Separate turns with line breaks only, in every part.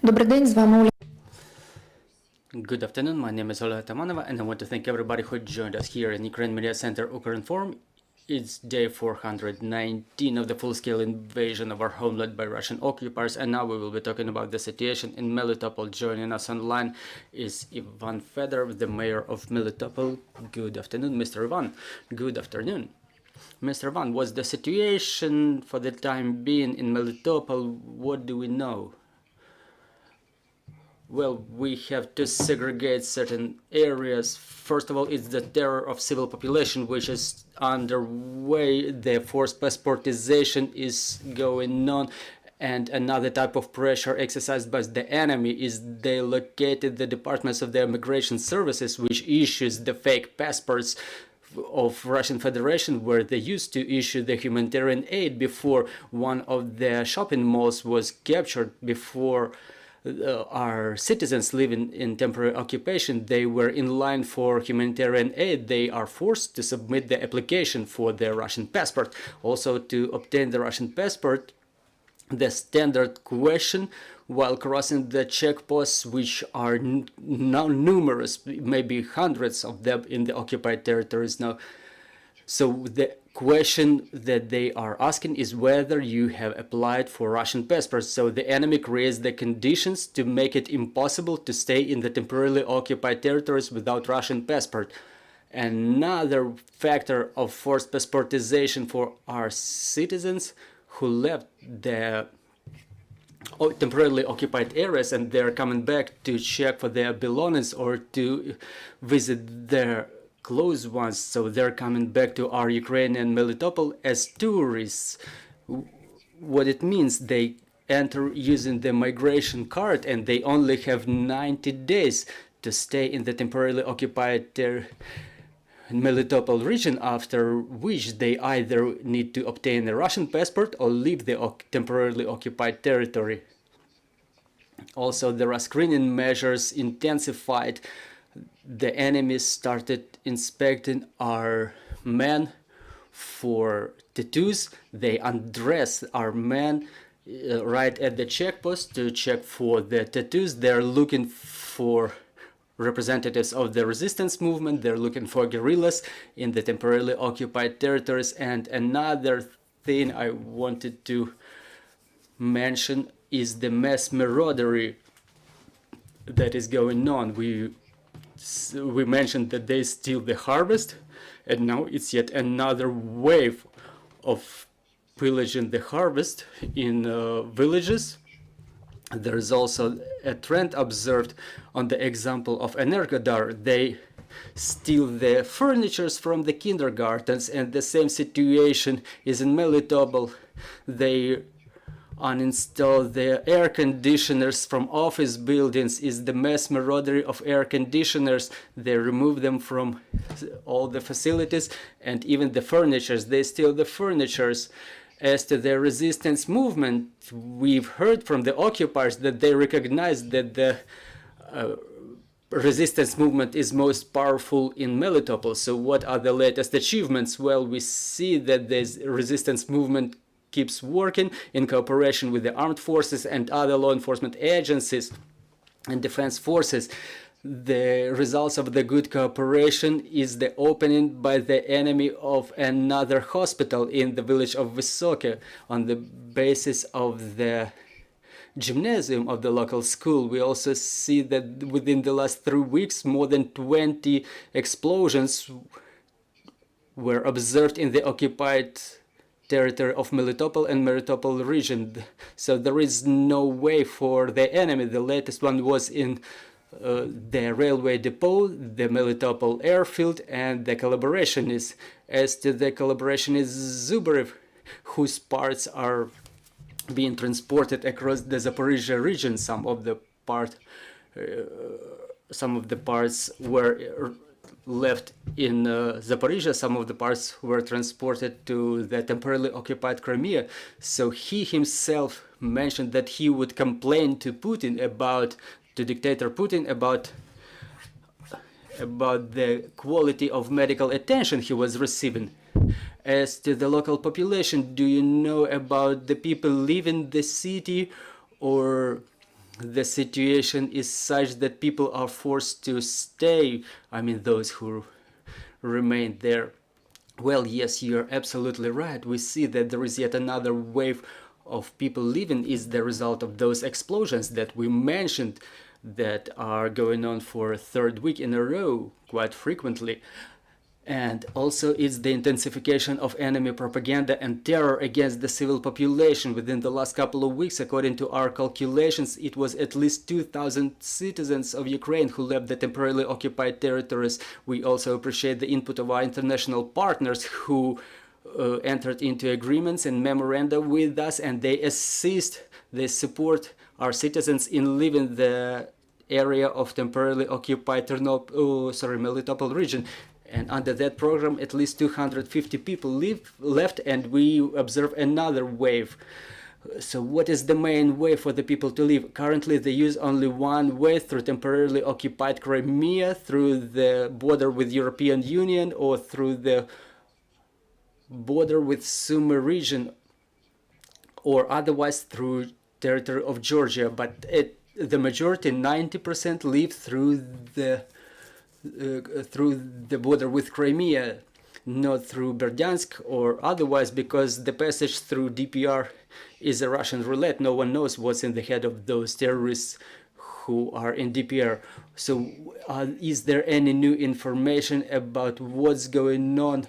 Добрий день, з вами Оля.
Good afternoon, my name is Ola Tamanova, and I want to thank everybody who joined us here in Ukraine Media Center Ukraine Forum. It's day 419 of the full-scale invasion of our homeland by Russian occupiers, and now we will be talking about the situation in Melitopol. Joining us online is Ivan Fedorov, the mayor of Melitopol. Good afternoon, Mr. Ivan. Good afternoon. Mr. Ivan, what's the situation for the time being in Melitopol? What do we know? Well, we have to segregate certain areas. First of all, it's the terror of civil population, which is underway. The forced passportization is going on. And another type of pressure exercised by the enemy is they located the departments of the immigration services, which issues the fake passports of Russian Federation, where they used to issue the humanitarian aid before one of the shopping malls was captured. Before our citizens living in temporary occupation, they were in line for humanitarian aid. They are forced to submit the application for their Russian passport. Also, to obtain the Russian passport, the standard question while crossing the checkposts, which are now numerous, maybe hundreds of them in the occupied territories now. So the question that they are asking is whether you have applied for Russian passports. So the enemy creates the conditions to make it impossible to stay in the temporarily occupied territories without Russian passport. Another factor of forced passportization for our citizens who left the temporarily occupied areas and they're coming back to check for their belongings or to visit their close ones, so they're coming back to our Ukrainian Melitopol as tourists. What it means, they enter using the migration card and they only have 90 days to stay in the temporarily occupied Melitopol region, after which they either need to obtain a Russian passport or leave the temporarily occupied territory. Also, there are screening measures intensified. The enemy started inspecting our men for tattoos. They undress our men right at the checkpost to check for the tattoos. They're looking for representatives of the resistance movement. They're looking for guerrillas in the temporarily occupied territories. And another thing I wanted to mention is the mass maraudery that is going on. We mentioned that they steal the harvest, and now it's yet another wave of pillaging the harvest in villages. There is also a trend observed on the example of Energodar. They steal the furnitures from the kindergartens, and the same situation is in Melitopol. They uninstall the air conditioners from office buildings. Is the mass maraudery of air conditioners. They remove them from all the facilities and even the furnitures. They steal the furnitures. As to the resistance movement, we've heard from the occupiers that they recognize that the resistance movement is most powerful in Melitopol. So what are the latest achievements? Well, we see that this resistance movement keeps working in cooperation with the armed forces and other law enforcement agencies and defense forces. The results of the good cooperation is the opening by the enemy of another hospital in the village of Vysoke on the basis of the gymnasium of the local school. We also see that within the last 3 weeks, more than 20 explosions were observed in the occupied territory of Melitopol and Melitopol region. So there is no way for the enemy. The latest one was in the railway depot, the Melitopol airfield, and the collaboration is, as to the collaboration is Zubarev, whose parts are being transported across the Zaporizhia region. Some of the parts were left in Zaporizhia, some of the parts were transported to the temporarily occupied Crimea. So he himself mentioned that he would complain to Putin to dictator Putin about the quality of medical attention he was receiving. As to the local population, do you know about the people leaving the city or the situation is such that people are forced to stay. I mean, those who remain there. Well, yes, you're absolutely right. We see that there is yet another wave of people leaving is the result of those explosions that we mentioned that are going on for a third week in a row quite frequently. And also it's the intensification of enemy propaganda and terror against the civil population. Within the last couple of weeks, according to our calculations, it was at least 2,000 citizens of Ukraine who left the temporarily occupied territories. We also appreciate the input of our international partners who entered into agreements and memoranda with us, and they assist, they support our citizens in leaving the area of temporarily occupied Melitopol region. And under that program, at least 250 people left, and we observe another wave. So what is the main way for the people to leave? Currently, they use only one way through temporarily occupied Crimea, through the border with European Union, or through the border with Sumy region, or otherwise through territory of Georgia. But the majority, 90%, leave through the border with Crimea, not through Berdyansk or otherwise, because the passage through DPR is a Russian roulette. No one knows what's in the head of those terrorists who are in DPR. So is there any new information about what's going on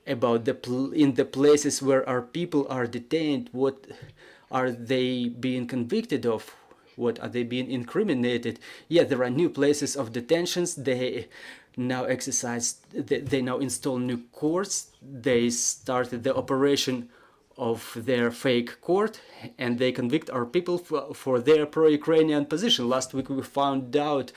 about in the places where our people are detained? What are they being convicted of? What are they being incriminated? Yeah, there are new places of detentions. They now they now install new courts. They started the operation of their fake court, and they convict our people for their pro-Ukrainian position. Last week we found out,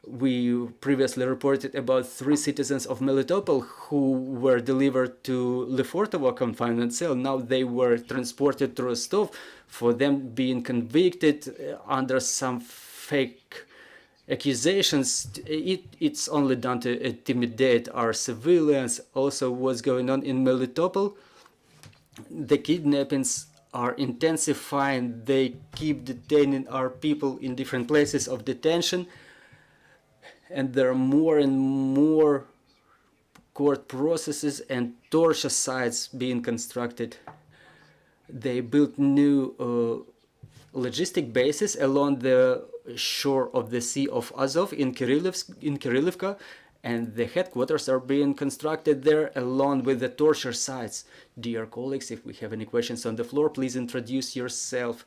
we previously reported about 3 citizens of Melitopol who were delivered to Lefortovo confinement cell. Now they were transported to Rostov for them being convicted under some fake accusations. It's only done to intimidate our civilians. Also, what's going on in Melitopol, the kidnappings are intensifying. They keep detaining our people in different places of detention, and there are more and more court processes and torture sites being constructed. They built new logistic bases along the shore of the Sea of Azov in Kirillivka, and the headquarters are being constructed there along with the torture sites. Dear colleagues, if we have any questions on the floor, please introduce yourself.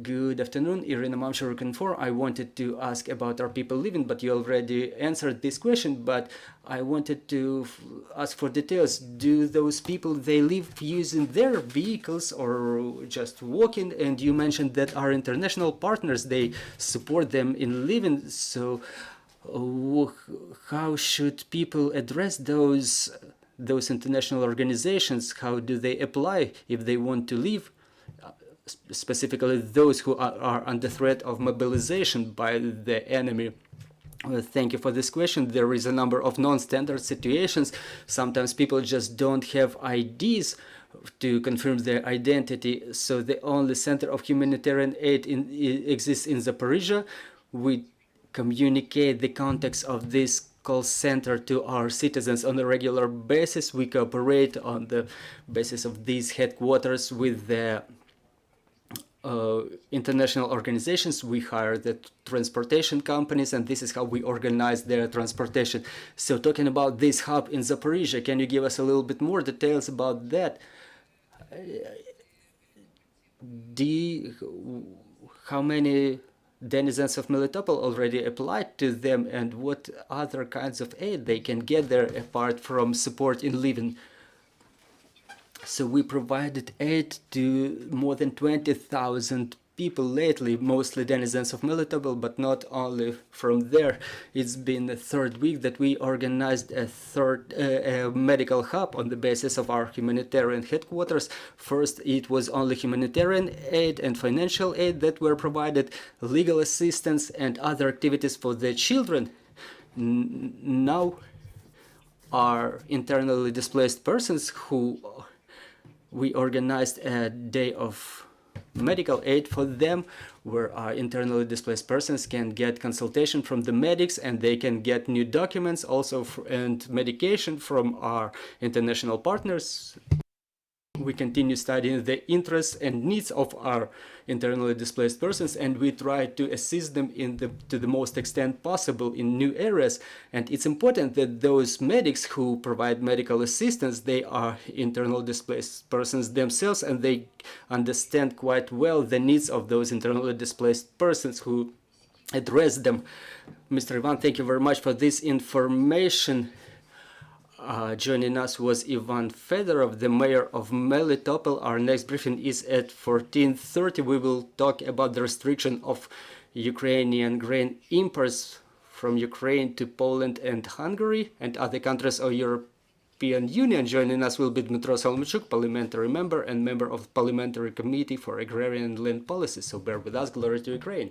Good afternoon, Irina Mamsharukin-4. I wanted to ask about our people living, but you already answered this question, but I wanted to ask for details. Do those people, they live using their vehicles or just walking? And you mentioned that our international partners, they support them in living. So how should people address those international organizations? How do they apply if they want to leave? Specifically those who are under threat of mobilization by the enemy. Thank you for this question. There is a number of non-standard situations. Sometimes people just don't have IDs to confirm their identity, so the only center of humanitarian aid exists in Zaporizhia. We communicate the contacts of this call center to our citizens on a regular basis. We cooperate on the basis of these headquarters with the international organizations. We hire the transportation companies, and this is how we organize their transportation. So talking about this hub in Zaporizhia, can you give us a little bit more details about that? How many denizens of Melitopol already applied to them, and what other kinds of aid they can get there apart from support in living? So we provided aid to more than 20,000 people lately, mostly denizens of Melitopol, but not only from there. It's been the third week that we organized a medical hub on the basis of our humanitarian headquarters. First, it was only humanitarian aid and financial aid that were provided, legal assistance and other activities for the children. Now, our internally displaced persons who we organized a day of medical aid for them, where internally displaced persons can get consultation from the medics, and they can get new documents also and medication from our international partners. We continue studying the interests and needs of our internally displaced persons, and we try to assist them to the most extent possible in new areas. And it's important that those medics who provide medical assistance, they are internally displaced persons themselves, and they understand quite well the needs of those internally displaced persons who address them. Mr. Ivan, thank you very much for this information. Joining us was Ivan Fedorov, the mayor of Melitopol. Our next briefing is at 14:30. We will talk about the restriction of Ukrainian grain imports from Ukraine to Poland and Hungary and other countries of European Union. Joining us will be Dmytro Solomchuk, parliamentary member and member of the Parliamentary Committee for Agrarian and Land Policy. So bear with us. Glory to Ukraine.